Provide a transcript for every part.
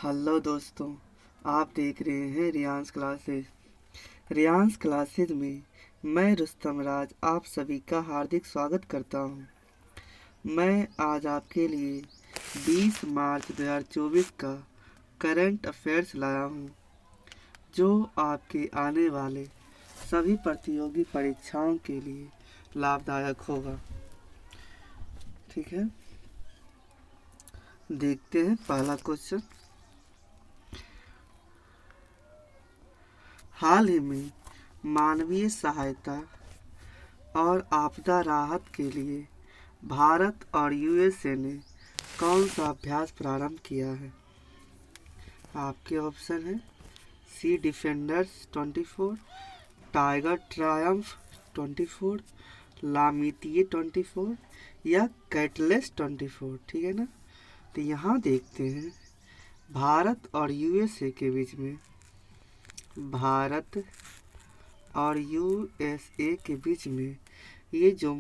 Hello दोस्तों, आप देख रहे हैं रियांस क्लासेस। रियांस क्लासेस में मैं रुस्तम राज आप सभी का हार्दिक स्वागत करता हूं। मैं आज आपके लिए 20 मार्च 2024 का करंट अफेयर्स लाया हूं, जो आपके आने वाले सभी प्रतियोगी परीक्षाओं के लिए लाभदायक होगा। ठीक है, देखते हैं पहला क्वेश्चन। हाल ही में मानवीय सहायता और आपदा राहत के लिए भारत और यूएसए ने कौन सा अभ्यास प्रारंभ किया है? आपके ऑप्शन है सी डिफेंडर्स 24, टाइगर ट्रायम्फ 24, लामितिये 24 या कैटलेस 24। ठीक है ना। तो यहाँ देखते हैं भारत और यूएसए के बीच में, भारत और यूएसए के बीच में ये जो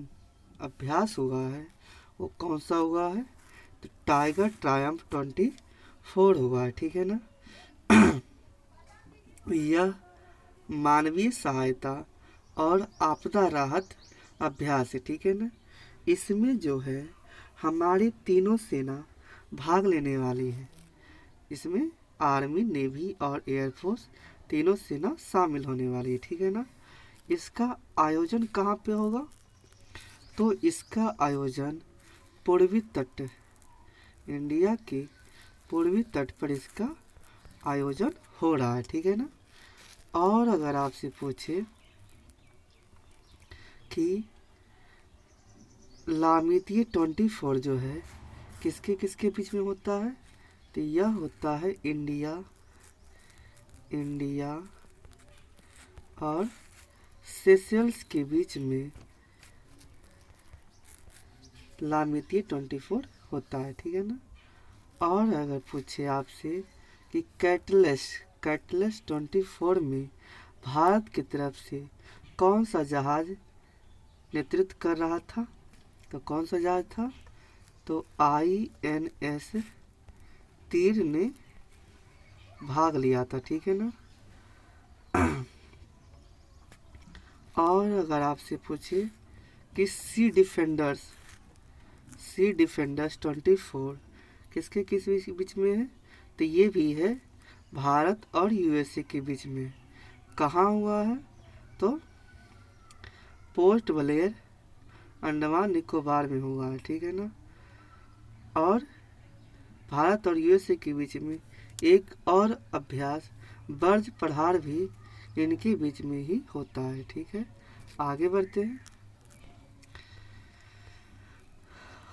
अभ्यास हुआ है वो कौन सा हुआ है? तो टाइगर ट्रायम्फ 24 हुआ है। ठीक है ना। यह मानवीय सहायता और आपदा राहत अभ्यास है। ठीक है ना। इसमें जो है हमारी तीनों सेना भाग लेने वाली है। इसमें आर्मी, नेवी और एयरफोर्स तीनों सेना शामिल होने वाली है। ठीक है ना। इसका आयोजन कहाँ पे होगा? तो इसका आयोजन पूर्वी तट, इंडिया के पूर्वी तट पर इसका आयोजन हो रहा है। ठीक है ना। और अगर आपसे पूछे कि लामितिये 24 जो है किसके किसके बीच में होता है, तो यह होता है इंडिया और सेशल्स के बीच में लामितिये 24 होता है। ठीक है ना। और अगर पूछे आपसे कि कैटलेस 24 में भारत की तरफ से कौन सा जहाज नेतृत्व कर रहा था, तो कौन सा जहाज था? तो INS तीर ने भाग लिया था। ठीक है ना। और अगर आपसे पूछे कि सी डिफेंडर्स 24 किसके किस बीच में है, तो ये भी है भारत और यूएसए के बीच में। कहाँ हुआ है? तो पोर्ट ब्लेयर, अंडमान निकोबार में हुआ है। ठीक है ना। और भारत और यूएसए के बीच में एक और अभ्यास बर्ज पठार भी इनके बीच में ही होता है। ठीक है, आगे बढ़ते हैं।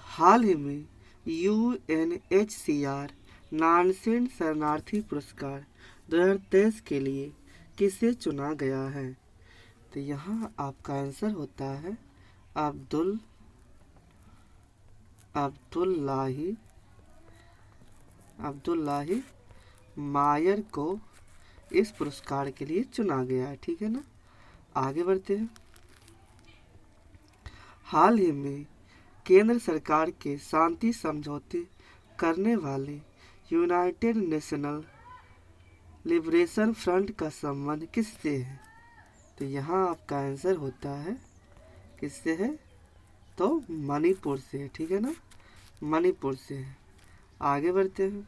हाल ही में UNHCR नानसेन शरणार्थी पुरस्कार 2023 के लिए किसे चुना गया है? तो यहाँ आपका आंसर होता है अब्दुल्लाही मायर को इस पुरस्कार के लिए चुना गया है। ठीक है ना। आगे बढ़ते हैं। हाल ही में केंद्र सरकार के शांति समझौते करने वाले यूनाइटेड नेशनल लिबरेशन फ्रंट का संबंध किससे है? तो यहाँ आपका आंसर होता है किससे है? तो मणिपुर से है। ठीक है ना, मणिपुर से है। आगे बढ़ते हैं।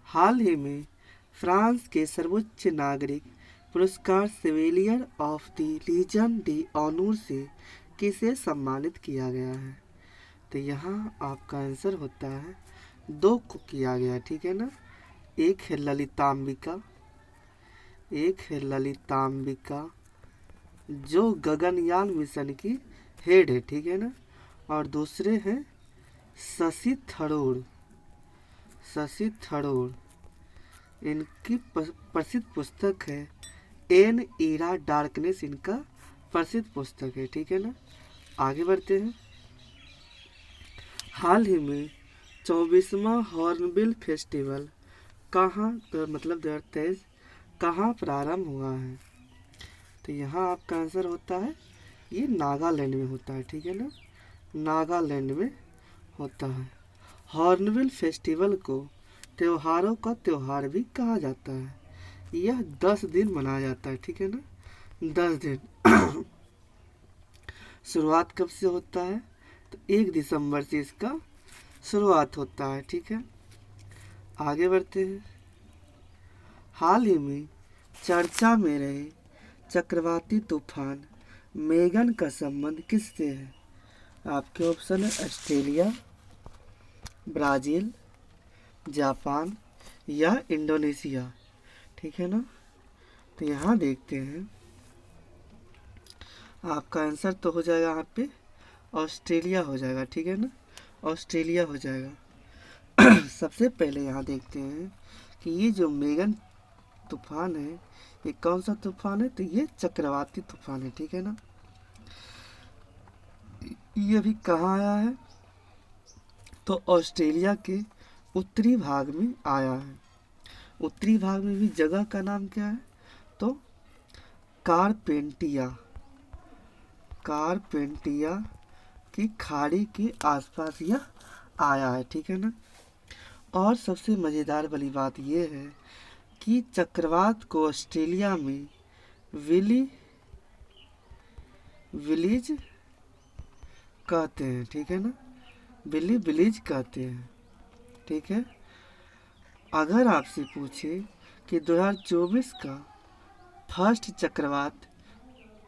हाल ही में फ्रांस के सर्वोच्च नागरिक पुरस्कार सिविलियर of the Legion d' Honneur से किसे सम्मानित किया गया है? तो यहाँ आपका आंसर होता है 2 को किया गया है। ठीक है ना। एक है ललिताम्बिका जो गगनयान मिशन की हेड है। ठीक है ना। और दूसरे हैं शशि थरूर। इनकी प्रसिद्ध पुस्तक है एन इरा डार्कनेस, इनका प्रसिद्ध पुस्तक है। ठीक है ना। आगे बढ़ते हैं। हाल ही में 24वां हॉर्नबिल फेस्टिवल कहाँ, मतलब 2023 कहाँ प्रारंभ हुआ है? तो यहाँ आपका आंसर होता है ये नागालैंड में होता है। ठीक है ना, नागालैंड में होता है। हॉर्नबिल फेस्टिवल को त्योहारों का त्योहार भी कहा जाता है। यह 10 दिन मनाया जाता है, ठीक है ना, 10 दिन। शुरुआत कब से होता है? तो 1 दिसंबर से इसका शुरुआत होता है, ठीक है। आगे बढ़ते हैं। हाल ही में चर्चा में रहे चक्रवाती तूफान मेगन का संबंध किससे है? आपके ऑप्शन है ऑस्ट्रेलिया, ब्राज़ील, जापान या इंडोनेशिया, ठीक है ना। तो यहाँ देखते हैं, आपका आंसर तो हो जाएगा यहाँ पे ऑस्ट्रेलिया हो जाएगा, ठीक है ना, ऑस्ट्रेलिया हो जाएगा। सबसे पहले यहाँ देखते हैं कि ये जो मेगन तूफान है ये कौन सा तूफान है? तो ये चक्रवाती तूफान है, ठीक है ना। ये अभी कहाँ आया है? तो ऑस्ट्रेलिया के उत्तरी भाग में आया है। उत्तरी भाग में भी जगह का नाम क्या है? तो कारपेंटिया, कारपेंटिया की खाड़ी के आसपास यह आया है, ठीक है ना। और सबसे मज़ेदार वाली बात यह है कि चक्रवात को ऑस्ट्रेलिया में विलीज कहते हैं, ठीक है ना, विलीज कहते हैं, ठीक है। अगर आपसे पूछे कि 2024 का फर्स्ट चक्रवात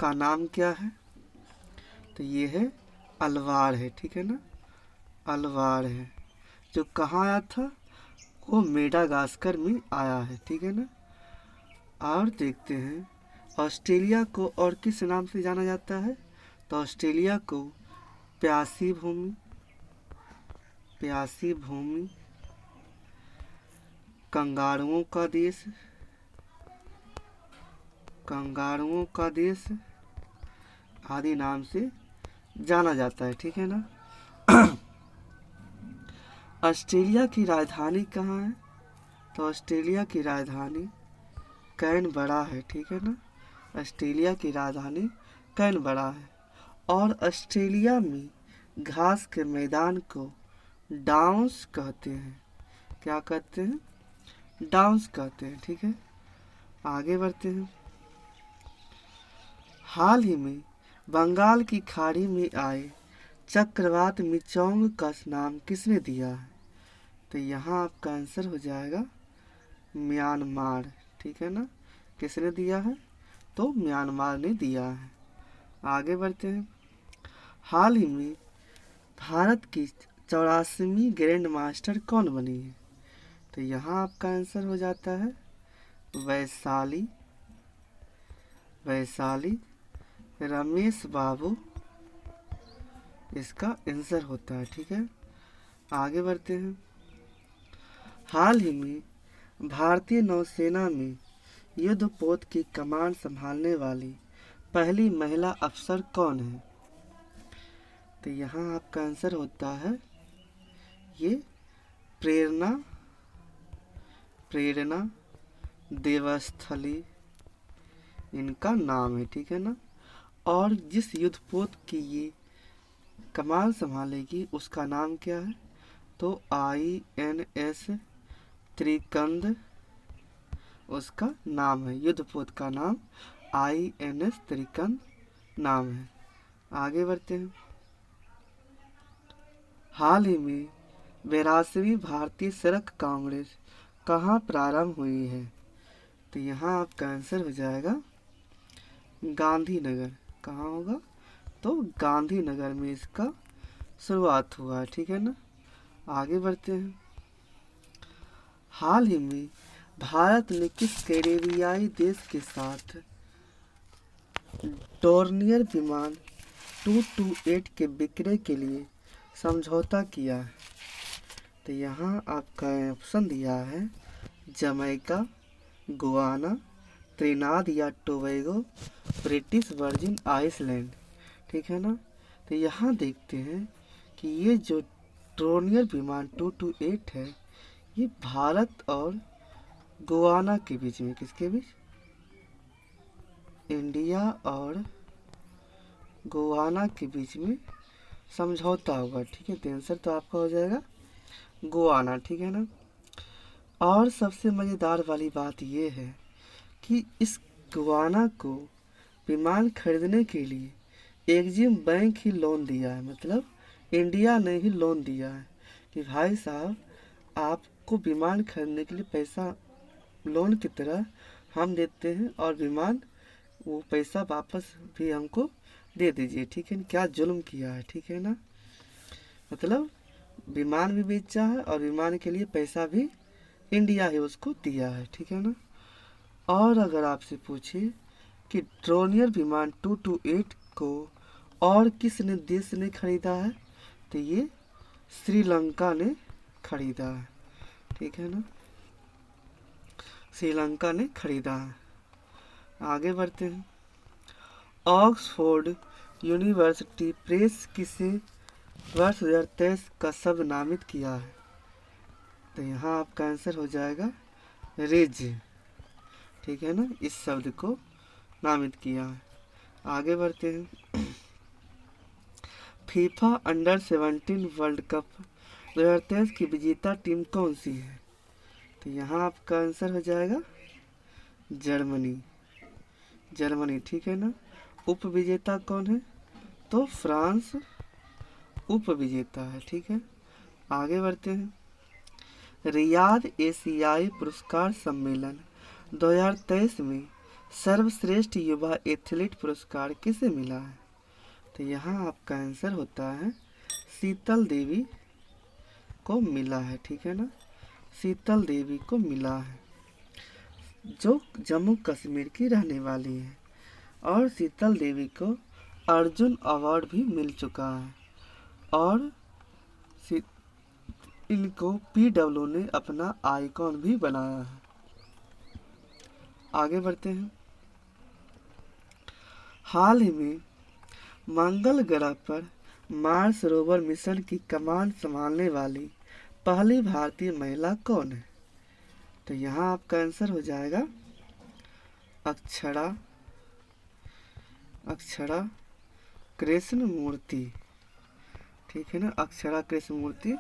का नाम क्या है? तो ये है अलवार है, ठीक है ना, अलवार है। जो कहाँ आया था? वो मेडागास्कर में आया है, ठीक है ना। और देखते हैं ऑस्ट्रेलिया को और किस नाम से जाना जाता है? तो ऑस्ट्रेलिया को प्यासी भूमि, प्यासी भूमि, कंगारुओं का देश, कंगारुओं का देश आदि नाम से जाना जाता है, ठीक है ना। ऑस्ट्रेलिया की राजधानी कहाँ है? तो ऑस्ट्रेलिया की राजधानी कैनबरा है, ठीक है ना, ऑस्ट्रेलिया की राजधानी कैनबरा है। और ऑस्ट्रेलिया में घास के मैदान को डाउन्स कहते हैं। क्या कहते हैं? डाउन्स कहते हैं, ठीक है। आगे बढ़ते हैं। हाल ही में बंगाल की खाड़ी में आए चक्रवात मिचोंग का नाम किसने दिया है? तो यहाँ आपका आंसर हो जाएगा म्यांमार, ठीक है ना। किसने दिया है? तो म्यांमार ने दिया है। आगे बढ़ते हैं। हाल ही में भारत की 84वीं ग्रैंड मास्टर कौन बनी है? तो यहाँ आपका आंसर हो जाता है वैशाली, वैशाली रमेश बाबू इसका आंसर होता है, ठीक है। आगे बढ़ते हैं। हाल ही में भारतीय नौसेना में युद्धपोत की कमान संभालने वाली पहली महिला अफसर कौन है? तो यहाँ आपका आंसर होता है ये प्रेरणा, प्रेरणा देवस्थली इनका नाम है, ठीक है ना। और जिस युद्धपोत की ये कमान संभालेगी उसका नाम क्या है? तो INS त्रिकंद उसका नाम है, युद्धपोत का नाम INS त्रिकंद नाम है। आगे बढ़ते हैं। हाल ही में 82वीं भारतीय सड़क कांग्रेस कहाँ प्रारंभ हुई है? तो यहाँ आपका आंसर हो जाएगा गांधीनगर। कहाँ होगा? तो गांधीनगर में इसका शुरुआत हुआ है, ठीक है ना। आगे बढ़ते हैं। हाल ही में भारत ने किस कैरेबियाई देश के साथ डोर्नियर विमान 228 के विक्रय के लिए समझौता किया है? तो यहाँ आपका ऑप्शन दिया है जमैका, गुआना, त्रिनाद या टोबैगो, ब्रिटिश वर्जिन आइसलैंड, ठीक है ना। तो यहाँ देखते हैं कि ये जो डोर्नियर विमान 228 है ये भारत और गुआना के बीच में, किसके बीच? इंडिया और गुआना के बीच में समझौता होगा, ठीक है। तो आंसर तो आपका हो जाएगा गुआना, ठीक है ना। और सबसे मज़ेदार वाली बात यह है कि इस गुयाना को विमान खरीदने के लिए एग्जिम बैंक ही लोन दिया है, मतलब इंडिया ने ही लोन दिया है कि भाई साहब आपको विमान खरीदने के लिए पैसा लोन की तरह हम देते हैं और विमान वो पैसा वापस भी हमको दे दीजिए, ठीक है ना। क्या जुल्म किया है, ठीक है ना। मतलब विमान भी बेचा है और विमान के लिए पैसा भी इंडिया ही उसको दिया है, ठीक है ना। और अगर आपसे पूछे कि ड्रोनियर विमान 228 को और किस देश ने खरीदा है, तो ये श्रीलंका ने खरीदा है, ठीक है ना। श्रीलंका ने खरीदा है। आगे बढ़ते हैं। ऑक्सफोर्ड यूनिवर्सिटी प्रेस किसे वर्ष 2023 का शब्द नामित किया है, तो यहाँ आपका आंसर हो जाएगा रिज, ठीक है ना। इस शब्द को नामित किया है। आगे बढ़ते हैं। फीफा अंडर 17 वर्ल्ड कप 2023 की विजेता टीम कौन सी है, तो यहाँ आपका आंसर हो जाएगा जर्मनी, जर्मनी, ठीक है ना। उप विजेता कौन है, तो फ्रांस उप विजेता है, ठीक है। आगे बढ़ते हैं। रियाद एशियाई पुरस्कार सम्मेलन 2023 में सर्वश्रेष्ठ युवा एथलीट पुरस्कार किसे मिला है, तो यहाँ आपका आंसर होता है शीतल देवी को मिला है, ठीक है ना। शीतल देवी को मिला है, जो जम्मू कश्मीर की रहने वाली है। और शीतल देवी को अर्जुन अवार्ड भी मिल चुका है और इनको PW ने अपना आइकॉन भी बनाया है। आगे बढ़ते हैं। हाल ही में मंगल ग्रह पर मार्स रोवर मिशन की कमान संभालने वाली पहली भारतीय महिला कौन है, तो यहाँ आपका आंसर हो जाएगा अक्षरा कृष्णमूर्ति, ठीक है ना। अक्षरा कृष्णमूर्ति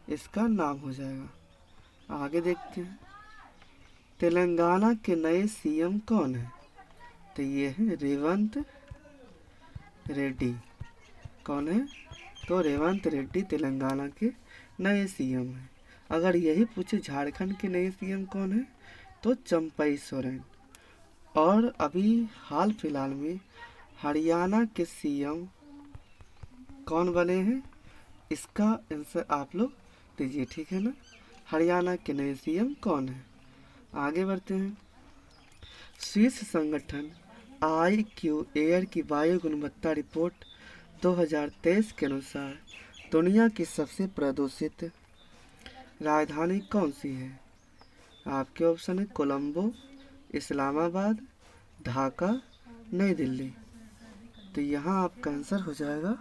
इसका नाम हो जाएगा। आगे देखते हैं। तेलंगाना के नए CM कौन है, तो ये है रेवंत रेड्डी। कौन है, तो रेवंत रेड्डी तेलंगाना के नए CM हैं। अगर यही पूछे झारखंड के नए CM कौन है, तो चंपई सोरेन। और अभी हाल फिलहाल में हरियाणा के CM कौन बने हैं, इसका आंसर आप लोग दीजिए, ठीक है ना। हरियाणा के नए CM कौन है। आगे बढ़ते हैं। शीर्ष संगठन IQ एयर की वायु गुणवत्ता रिपोर्ट 2023 के अनुसार दुनिया की सबसे प्रदूषित राजधानी कौन सी है। आपके ऑप्शन है कोलंबो, इस्लामाबाद, ढाका, नई दिल्ली। तो यहाँ आपका आंसर हो जाएगा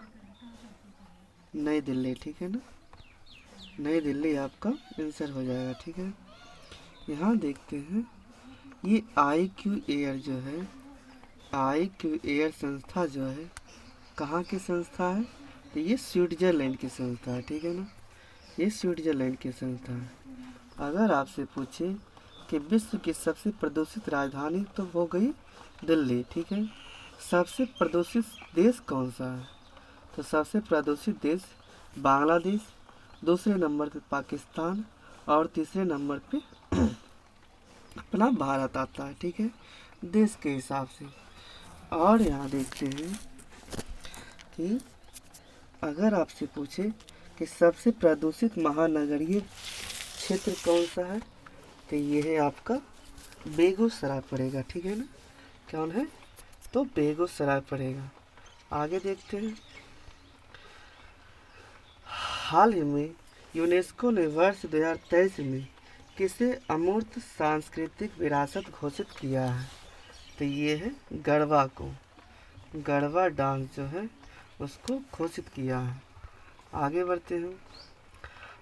नई दिल्ली, ठीक है ना। नई दिल्ली आपका आंसर हो जाएगा, ठीक है। यहाँ देखते हैं। ये IQ एयर जो है, IQ एयर संस्था जो है कहाँ की संस्था है, तो ये स्विट्जरलैंड की संस्था है, ठीक है ना। ये स्विट्जरलैंड की संस्था है। अगर आपसे पूछे कि विश्व की सबसे प्रदूषित राजधानी, तो हो गई दिल्ली, ठीक है। सबसे प्रदूषित देश कौन सा है, तो सबसे प्रदूषित देश बांग्लादेश, दूसरे नंबर पे पाकिस्तान और तीसरे नंबर पे अपना भारत आता है, ठीक है, देश के हिसाब से। और यहाँ देखते हैं कि अगर आपसे पूछे कि सबसे प्रदूषित महानगरीय क्षेत्र कौन सा है, तो ये है आपका बेगूसराय पड़ेगा, ठीक है ना। कौन है, तो बेगूसराय पड़ेगा। आगे देखते हैं। हाल ही में यूनेस्को ने वर्ष 2023 में किसे अमूर्त सांस्कृतिक विरासत घोषित किया है, तो ये है गरबा को, गरबा डांस जो है उसको घोषित किया है। आगे बढ़ते हैं।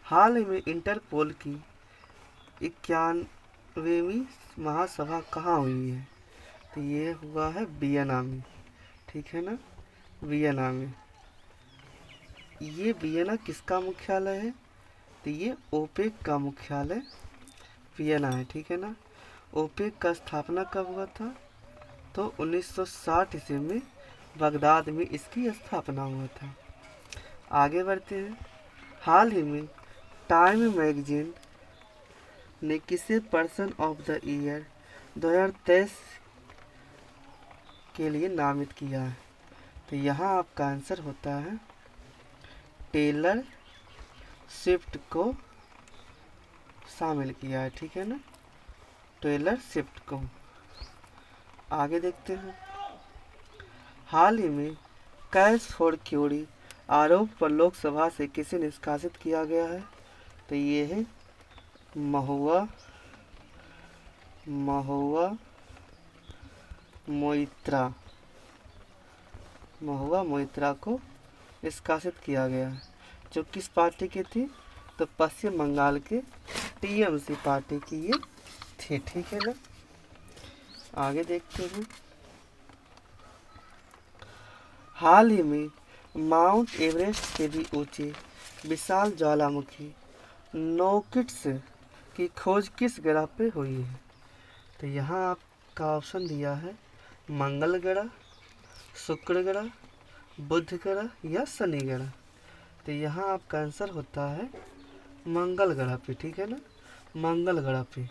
हाल ही में इंटरपोल की 91वीं महासभा कहाँ हुई है, तो ये हुआ है वियना में, ठीक है ना, वियना में। ये वियना किसका मुख्यालय है, तो ये ओपेक का मुख्यालय वियना है, ठीक है ना। ओपेक का स्थापना कब हुआ था? तो 1960 ईस्वी में बगदाद में इसकी स्थापना हुआ था। आगे बढ़ते हैं। हाल ही में टाइम मैगजीन ने किसे पर्सन ऑफ द ईयर 2023 के लिए नामित किया है? तो यहाँ आपका आंसर होता है टेलर स्विफ्ट को शामिल किया है, ठीक है ना, टेलर स्विफ्ट को। आगे देखते हैं। हाल ही में कैश फॉर क्यूरी आरोप पर लोकसभा से किसे निष्कासित किया गया है? तो ये है महुआ मोइत्रा को निष्कासित किया गया है, जो किस पार्टी की थी? तो पश्चिम बंगाल के टीएमसी पार्टी की ये थी, ठीक है ना। आगे देखते हैं। हाल ही में माउंट एवरेस्ट से भी ऊंचे विशाल ज्वालामुखी नोकिट्स की खोज किस ग्रह पे हुई है? तो यहाँ आपका ऑप्शन दिया है मंगल ग्रह, शुक्र ग्रह, बुध ग्रह या शनि ग्रह। तो यहाँ आपका आंसर होता है मंगल ग्रह पे, ठीक है ना, मंगल ग्रह पे।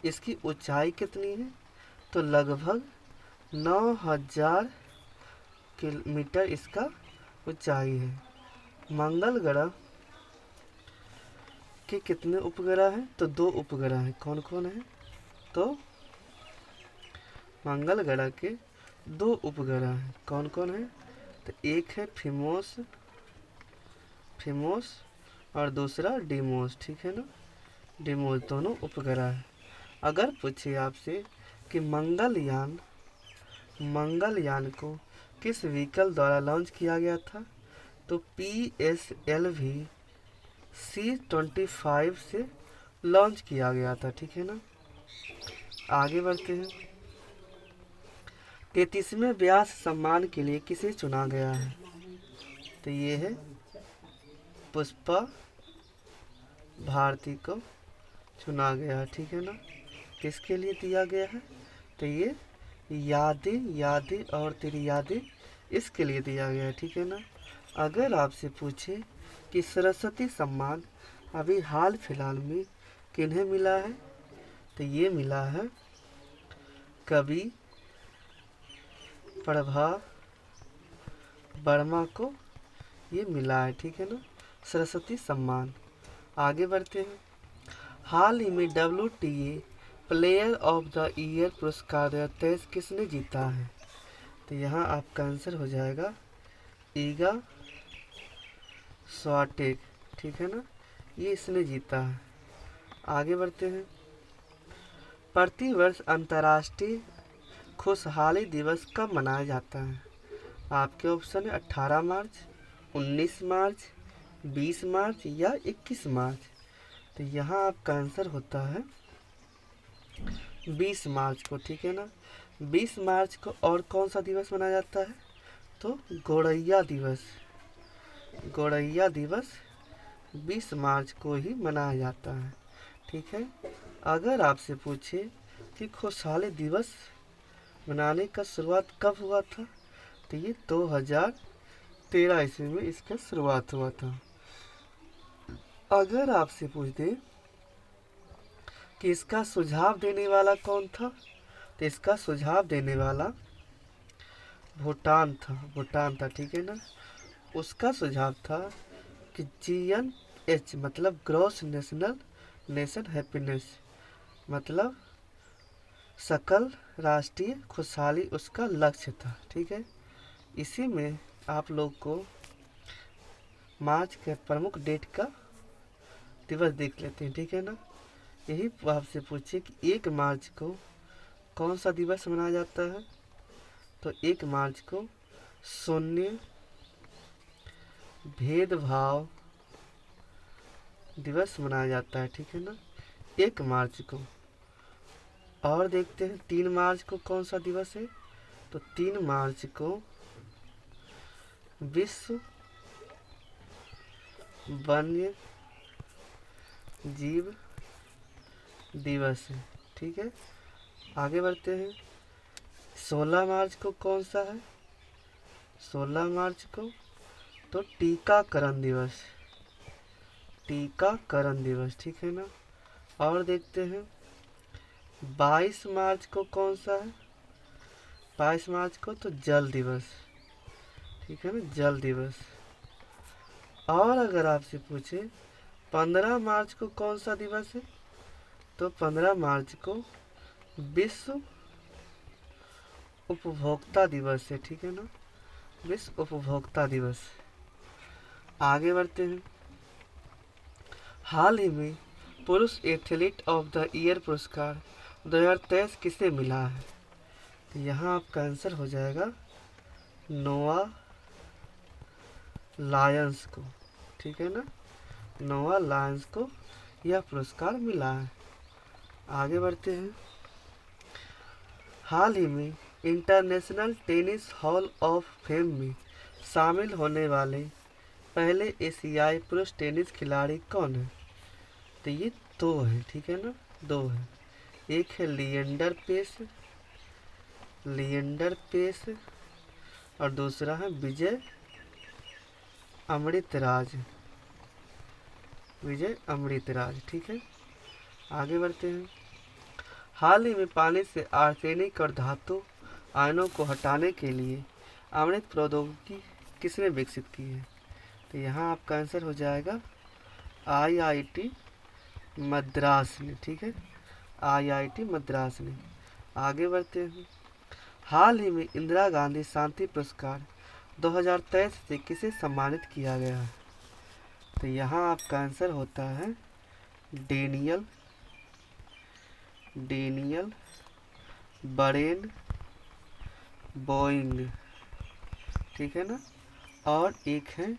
इसकी ऊंचाई कितनी है? तो लगभग 9000 किलोमीटर इसका ऊंचाई है। मंगल ग्रह के कितने उपग्रह हैं? तो 2 उपग्रह हैं। कौन कौन है? तो मंगल ग्रह के 2 उपग्रह हैं। कौन कौन है? तो एक है फिमोस और दूसरा डीमोस, ठीक है ना, डीमोस, दोनों उपग्रह है। अगर पूछे आपसे कि मंगलयान को किस व्हीकल द्वारा लॉन्च किया गया था? तो PSLV C-25 से लॉन्च किया गया था, ठीक है ना। आगे बढ़ते हैं। 33वें व्यास सम्मान के लिए किसे चुना गया है? तो ये है पुष्पा भारती को चुना गया है, ठीक है ना। किसके लिए दिया गया है? तो ये यादें और तेरी यादें, इसके लिए दिया गया है, ठीक है ना। अगर आपसे पूछे कि सरस्वती सम्मान अभी हाल फिलहाल में किन्हें मिला है? तो ये मिला है कवि प्रभा वर्मा को ये मिला है, ठीक है ना, सरस्वती सम्मान। आगे बढ़ते हैं। हाल ही में WTA player of the year पुरस्कार 2023 किसने जीता है? तो यहाँ आपका आंसर हो जाएगा ईगा स्वाटेक, ठीक है ना, ये इसने जीता है। आगे बढ़ते हैं। प्रतिवर्ष अंतर्राष्ट्रीय खुशहाली दिवस कब मनाया जाता है? आपके ऑप्शन है 18 मार्च, 19 मार्च, 20 मार्च या 21 मार्च। तो यहाँ आपका आंसर होता है 20 मार्च को, ठीक है ना। 20 मार्च को और कौन सा दिवस मनाया जाता है? तो गौरैया दिवस 20 मार्च को ही मनाया जाता है, ठीक है। अगर आपसे पूछे कि खुशहाली दिवस मनाने का शुरुआत कब हुआ था? तो ये 2013 ईस्वी में इसका शुरुआत हुआ था। अगर आपसे पूछ दे कि इसका सुझाव देने वाला कौन था? तो इसका सुझाव देने वाला भूटान था, ठीक है ना। उसका सुझाव था कि GNH मतलब ग्रॉस नेशन हैप्पीनेस, मतलब सकल राष्ट्रीय खुशहाली उसका लक्ष्य था, ठीक है। इसी में आप लोग को मार्च के प्रमुख डेट का दिवस देख लेते हैं, ठीक है ना। यही आपसे पूछे कि 1 मार्च को कौन सा दिवस मनाया जाता है? तो 1 मार्च को शून्य भेदभाव दिवस मनाया जाता है, ठीक है ना, 1 मार्च को। और देखते हैं 3 मार्च को कौन सा दिवस है? तो 3 मार्च को विश्व वन्य जीव दिवस है। ठीक है, आगे बढ़ते हैं। 16 मार्च को कौन सा है? 16 मार्च को तो टीकाकरण दिवस, टीकाकरण दिवस। ठीक है ना। और देखते हैं 22 मार्च को कौन सा है? 22 मार्च को तो जल दिवस। ठीक है ना, जल दिवस। और अगर आपसे पूछे 15 मार्च को कौन सा दिवस है, तो 15 मार्च को विश्व उपभोक्ता दिवस है। ठीक है ना, विश्व उपभोक्ता दिवस। आगे बढ़ते हैं। हाल ही में पुरुष एथलीट ऑफ द ईयर पुरस्कार 2023 किसे मिला है? तो यहाँ आपका आंसर हो जाएगा नोआ लायंस को। ठीक है ना, नोआ लायंस को यह पुरस्कार मिला है। आगे बढ़ते हैं। हाल ही में international tennis hall of fame में शामिल होने वाले पहले एशियाई पुरुष टेनिस खिलाड़ी कौन है? तो ये दो है। ठीक है ना, दो है। एक है लिएंडर पेस, लिएंडर पेस, और दूसरा है विजय अमृतराज, विजय अमृतराज। ठीक है, आगे बढ़ते हैं। हाल ही में पानी से आर्सेनिक और धातु आयनों को हटाने के लिए अमृत प्रौद्योगिकी किसने विकसित की है? तो यहाँ आपका आंसर हो जाएगा आईआईटी मद्रास ने। ठीक है, आईआईटी मद्रास ने। आगे बढ़ते हैं। हाल ही में इंदिरा गांधी शांति पुरस्कार 2023 से किसे सम्मानित किया गया है? तो यहाँ आपका आंसर होता है डेनियल बरेन बोइंग। ठीक है ना। और एक है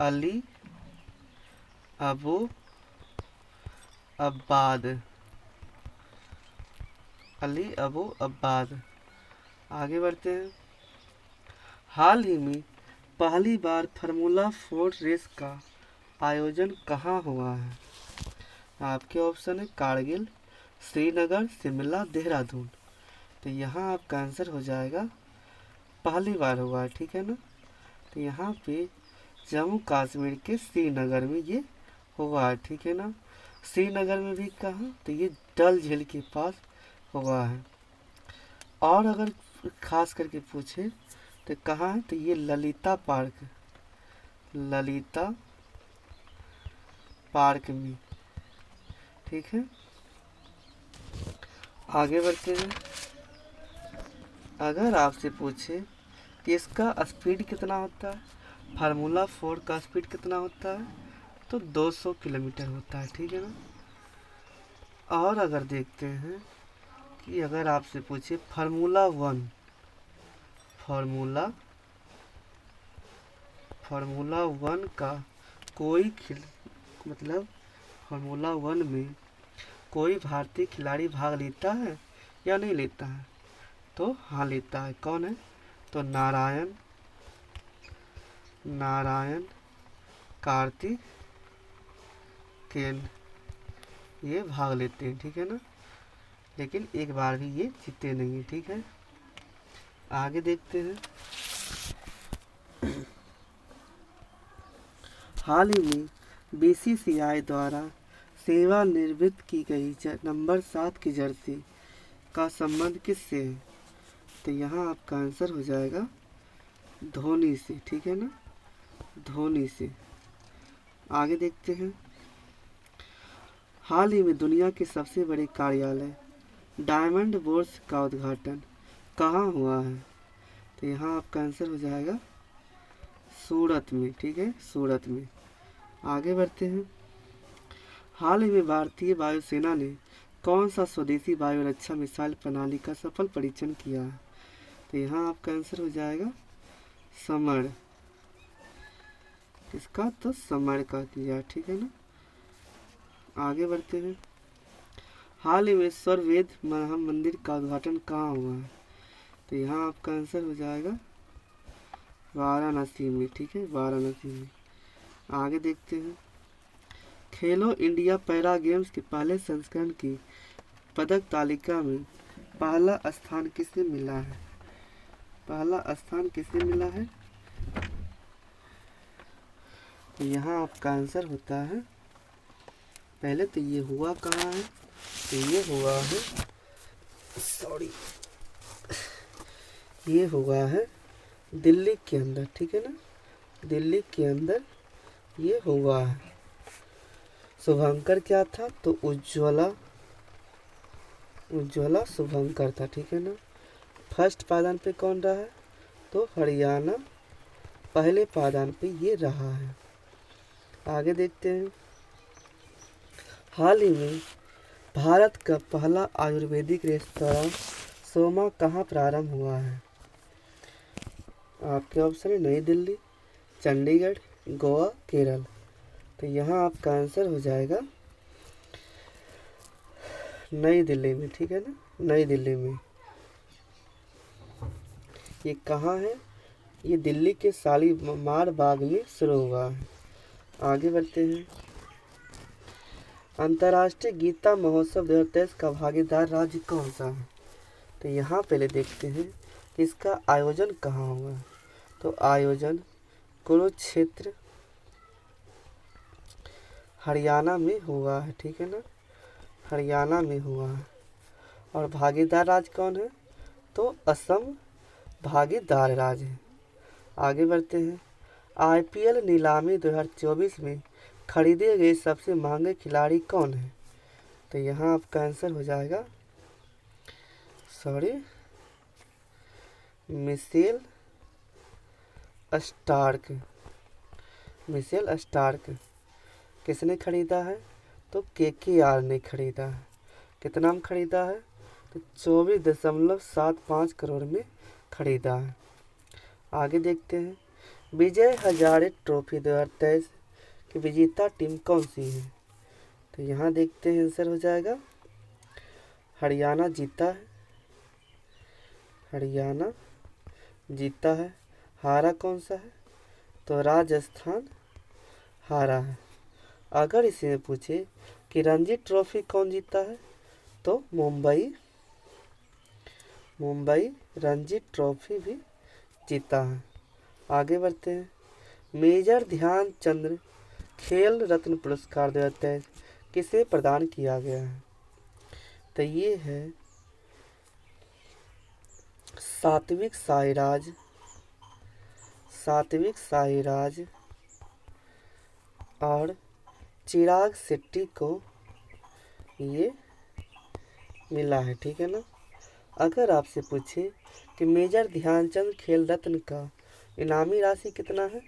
अली अबू अब्बाद, अली अबू अब्बाद। आगे बढ़ते हैं। हाल ही में पहली बार फार्मूला 4 रेस का आयोजन कहाँ हुआ है? आपके ऑप्शन है कारगिल, श्रीनगर, शिमला, देहरादून। तो यहाँ आपका आंसर हो जाएगा पहली बार हुआ है। ठीक है ना। तो यहाँ पे जम्मू कश्मीर के श्रीनगर में ये हुआ है। ठीक है ना। श्रीनगर में भी कहाँ? तो ये डल झील के पास हुआ है। और अगर खास करके पूछे तो कहाँ है? तो ये ललिता पार्क, ललिता पार्क में। ठीक है, आगे बढ़ते हैं। अगर आपसे पूछे कि इसका स्पीड कितना होता है, फार्मूला 4 का स्पीड कितना होता है, तो 200 किलोमीटर होता है। ठीक है ना। और अगर देखते हैं कि अगर आपसे पूछे फार्मूला 1, फार्मूला 1 का कोई मतलब फार्मूला 1 में कोई भारतीय खिलाड़ी भाग लेता है या नहीं लेता है? तो हाँ लेता है। कौन है? तो नारायण कार्तिकेयन, ये भाग लेते हैं। ठीक है ना, लेकिन एक बार भी ये जीते नहीं है। ठीक है, आगे देखते हैं। हाल ही में बीसीसीआई द्वारा सेवानिवृत्त की गई नंबर 7 की जर्सी का संबंध किससे है? तो यहाँ आपका आंसर हो जाएगा धोनी से। ठीक है ना, धोनी से। आगे देखते हैं। हाल ही में दुनिया के सबसे बड़े कार्यालय डायमंड बोर्स का उद्घाटन कहाँ हुआ है? तो यहाँ आपका आंसर हो जाएगा सूरत में। ठीक है, सूरत में। आगे बढ़ते हैं। हाल ही में भारतीय वायुसेना ने कौन सा स्वदेशी वायु रक्षा मिसाइल प्रणाली का सफल परीक्षण किया है? तो यहाँ आपका आंसर हो जाएगा समर। किसका? तो समर का किया। ठीक है ना। आगे बढ़ते हैं। हाल ही में स्वरवेद मंदिर का उद्घाटन कहाँ हुआ है? तो यहाँ आपका आंसर हो जाएगा वाराणसी में। ठीक है, वाराणसी में। आगे देखते हैं। खेलो इंडिया पैरा गेम्स के पहले संस्करण की पदक तालिका में पहला स्थान किसे मिला है? पहला स्थान किसे मिला है? तो यहाँ आपका आंसर होता है, पहले तो ये हुआ कहाँ है? तो ये हुआ है, सॉरी, ये हुआ है दिल्ली के अंदर, ठीक है ना, दिल्ली के अंदर ये हुआ है। शुभंकर क्या था? तो उज्ज्वला शुभंकर था, ठीक है ना। फर्स्ट पायदान पे कौन रहा है? तो हरियाणा पहले पायदान पे ये रहा है। आगे देखते हैं। हाल ही में भारत का पहला आयुर्वेदिक रेस्तरां सोमा कहाँ प्रारंभ हुआ है? आपके ऑप्शन है नई दिल्ली, चंडीगढ़, गोवा, केरल। तो यहाँ आपका आंसर हो जाएगा नई दिल्ली में, ठीक है ना, नई दिल्ली में। ये कहाँ है? ये दिल्ली के शालीमार बाग में शुरू हुआ है। आगे बढ़ते हैं। अंतर्राष्ट्रीय गीता महोत्सव 2023 का भागीदार राज्य कौन सा है? तो यहाँ पहले देखते हैं कि इसका आयोजन कहाँ हुआ। तो आयोजन कुरुक्षेत्र हरियाणा में हुआ है, ठीक है ना, हरियाणा में हुआ है। और भागीदार राज्य कौन है? तो असम भागीदार राज्य है। आगे बढ़ते हैं। आईपीएल नीलामी 2024 में खरीदे गए सबसे महंगे खिलाड़ी कौन है? तो यहाँ आपका आंसर हो जाएगा, sorry, Mitchell Starc. Mitchell Starc किसने खरीदा है? तो केकेआर ने खरीदा है। कितना में खरीदा है? तो 24.75 करोड़ में खरीदा है। आगे देखते हैं। विजय हजारे ट्रॉफी 2023 की विजेता टीम कौन सी है? तो यहाँ देखते हैं, आंसर हो जाएगा हरियाणा जीता है, हरियाणा जीता है। हारा कौन सा है? तो राजस्थान हारा है। अगर इसी में पूछे कि रणजी ट्रॉफी कौन जीता है? तो मुंबई रणजी ट्रॉफी भी जीता है। आगे बढ़ते हैं। मेजर ध्यानचंद खेल रत्न पुरस्कार 2023 किसे प्रदान किया गया है? तो ये है सात्विक साईराज और चिराग शेट्टी को ये मिला है, ठीक है ना। अगर आपसे पूछे कि मेजर ध्यानचंद खेल रत्न का इनामी राशि कितना है?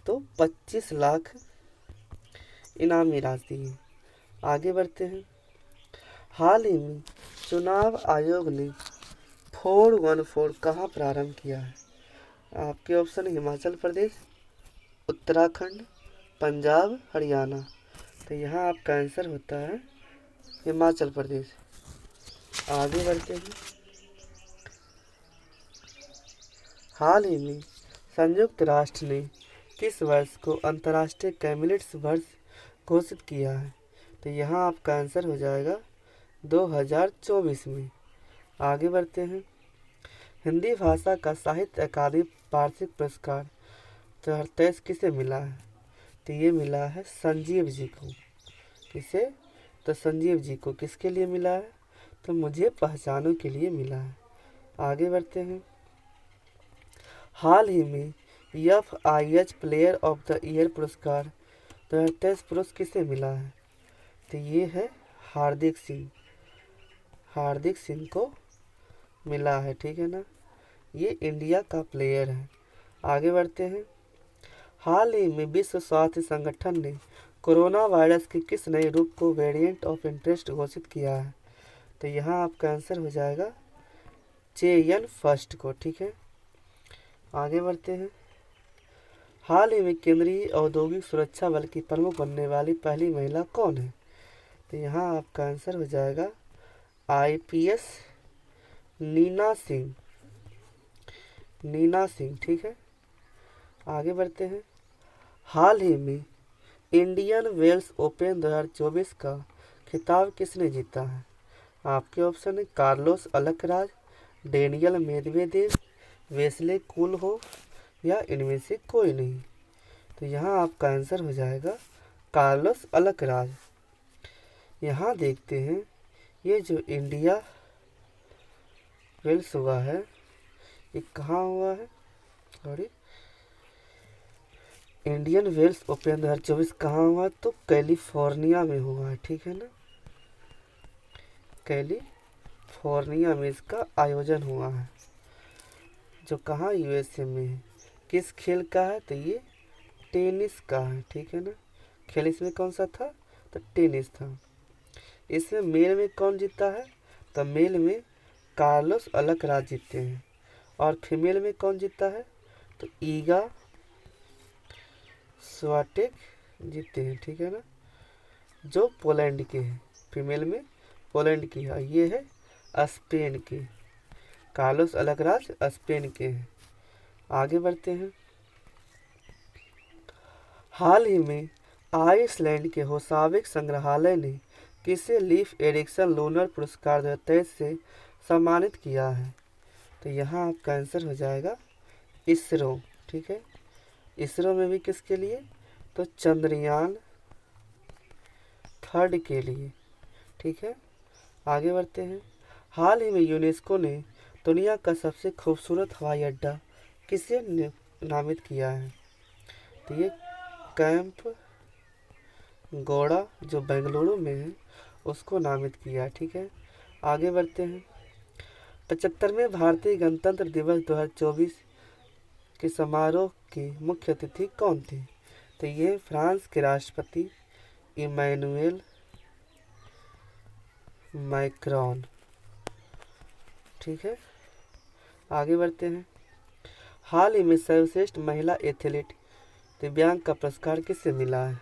तो 25 लाख इनामी राशि है। आगे बढ़ते हैं। हाल ही में चुनाव आयोग ने 414 कहाँ प्रारंभ किया है? आपके ऑप्शन हिमाचल प्रदेश, उत्तराखंड, पंजाब, हरियाणा। तो यहाँ आपका आंसर होता है हिमाचल प्रदेश। आगे बढ़ते हैं। हाल ही में संयुक्त राष्ट्र ने किस वर्ष को अंतर्राष्ट्रीय कैमिलिट्स वर्ष घोषित किया है? तो यहाँ आपका आंसर हो जाएगा 2024 में। आगे बढ़ते हैं। हिंदी भाषा का साहित्य अकादमी वार्षिक पुरस्कार 2023 किसे मिला है? तो ये मिला है संजीव जी को। किसे? तो संजीव जी को। किसके लिए मिला है? तो मुझे पहचानों के लिए मिला है। आगे बढ़ते हैं। हाल ही में FIH player of the year पुरस्कार 2023 पुरस्कार किसे मिला है? तो ये है हार्दिक सिंह को मिला है, ठीक है ना, ये इंडिया का प्लेयर है। आगे बढ़ते हैं। हाल ही में विश्व स्वास्थ्य संगठन ने कोरोना वायरस के किस नए रूप को वेरिएंट ऑफ इंटरेस्ट घोषित किया है? तो यहाँ आपका आंसर हो जाएगा चेयन फर्स्ट को, ठीक है। आगे बढ़ते हैं। हाल ही में केंद्रीय औद्योगिक सुरक्षा बल की प्रमुख बनने वाली पहली महिला कौन है? तो यहाँ आपका आंसर हो जाएगा IPS नीना सिंह, ठीक है। आगे बढ़ते हैं। हाल ही में इंडियन वेल्स ओपन 2024 का खिताब किसने जीता है? आपके ऑप्शन है Carlos Alcaraz, Daniil Medvedev, Wesley Koolhof या इनमें से कोई नहीं। तो यहाँ आपका आंसर हो जाएगा कार्लोस अल्कराज। यहाँ देखते हैं ये जो इंडिया वेल्स हुआ है ये कहाँ हुआ है, सॉरी, इंडियन वेल्स ओपन 2024 कहाँ हुआ, तो कैलिफोर्निया में हुआ है, ठीक है ना। कैलिफोर्निया में इसका आयोजन हुआ है, जो कहाँ यूएसए में है। किस खेल का है, तो ये टेनिस का है, ठीक है ना। खेल इसमें कौन सा था, तो टेनिस था। इसमें मेल में कौन जीता है, तो मेल में कार्लोस अल्कराज जीते हैं। और फीमेल में कौन जीता है, तो ईगा स्वाटेक जीते हैं, ठीक है ना, जो पोलैंड के हैं। फीमेल में पोलैंड की है, ये है स्पेन के। कार्लोस अल्कराज स्पेन के हैं। आगे बढ़ते हैं। हाल ही में आइसलैंड के होसाविक संग्रहालय ने किसे लीफ एरिक्सन लूनर पुरस्कार 2023 से सम्मानित किया है, तो यहाँ आपका आंसर हो जाएगा इसरो, ठीक है। इसरो में भी किसके लिए, तो चंद्रयान 3 के लिए, ठीक है। आगे बढ़ते हैं। हाल ही में यूनेस्को ने दुनिया का सबसे खूबसूरत हवाई अड्डा किसे नामित किया है, तो ये कैंप गौड़ा जो बेंगलुरु में है उसको नामित किया, ठीक है। आगे बढ़ते हैं। 75वें भारतीय गणतंत्र दिवस 2024 के समारोह के मुख्य अतिथि कौन थे, तो ये फ्रांस के राष्ट्रपति इमैनुएल मैक्रॉन, ठीक है। आगे बढ़ते हैं। हाल ही में सर्वश्रेष्ठ महिला एथलीट दिव्यांग का पुरस्कार किसे मिला है,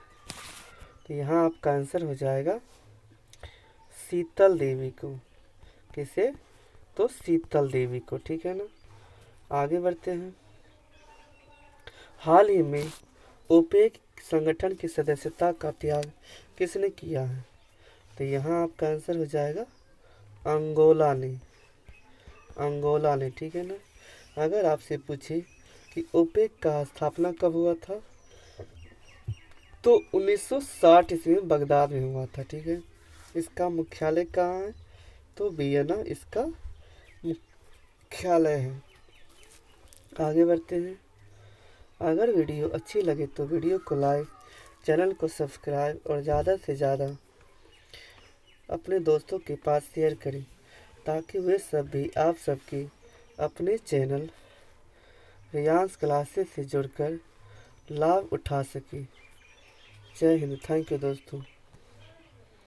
तो यहाँ आपका आंसर हो जाएगा शीतल देवी को। किसे, तो शीतल देवी को, ठीक है ना। आगे बढ़ते हैं। हाल ही में ओपेक संगठन की सदस्यता का त्याग किसने किया है, तो यहाँ आपका आंसर हो जाएगा अंगोला ने, अंगोला ने, ठीक है ना। अगर आपसे पूछे कि ओपेक का स्थापना कब हुआ था, तो 1960 ईस्वी में बगदाद में हुआ था, ठीक है। इसका मुख्यालय कहाँ है, तो वियना इसका मुख्यालय है। आगे बढ़ते हैं। अगर वीडियो अच्छी लगे तो वीडियो को लाइक, चैनल को सब्सक्राइब और ज़्यादा से ज़्यादा अपने दोस्तों के पास शेयर करें, ताकि वे सब भी आप सबके अपने चैनल रियांस क्लासेस से जुड़कर लाभ उठा सकें। जय हिंद। थैंक यू दोस्तों।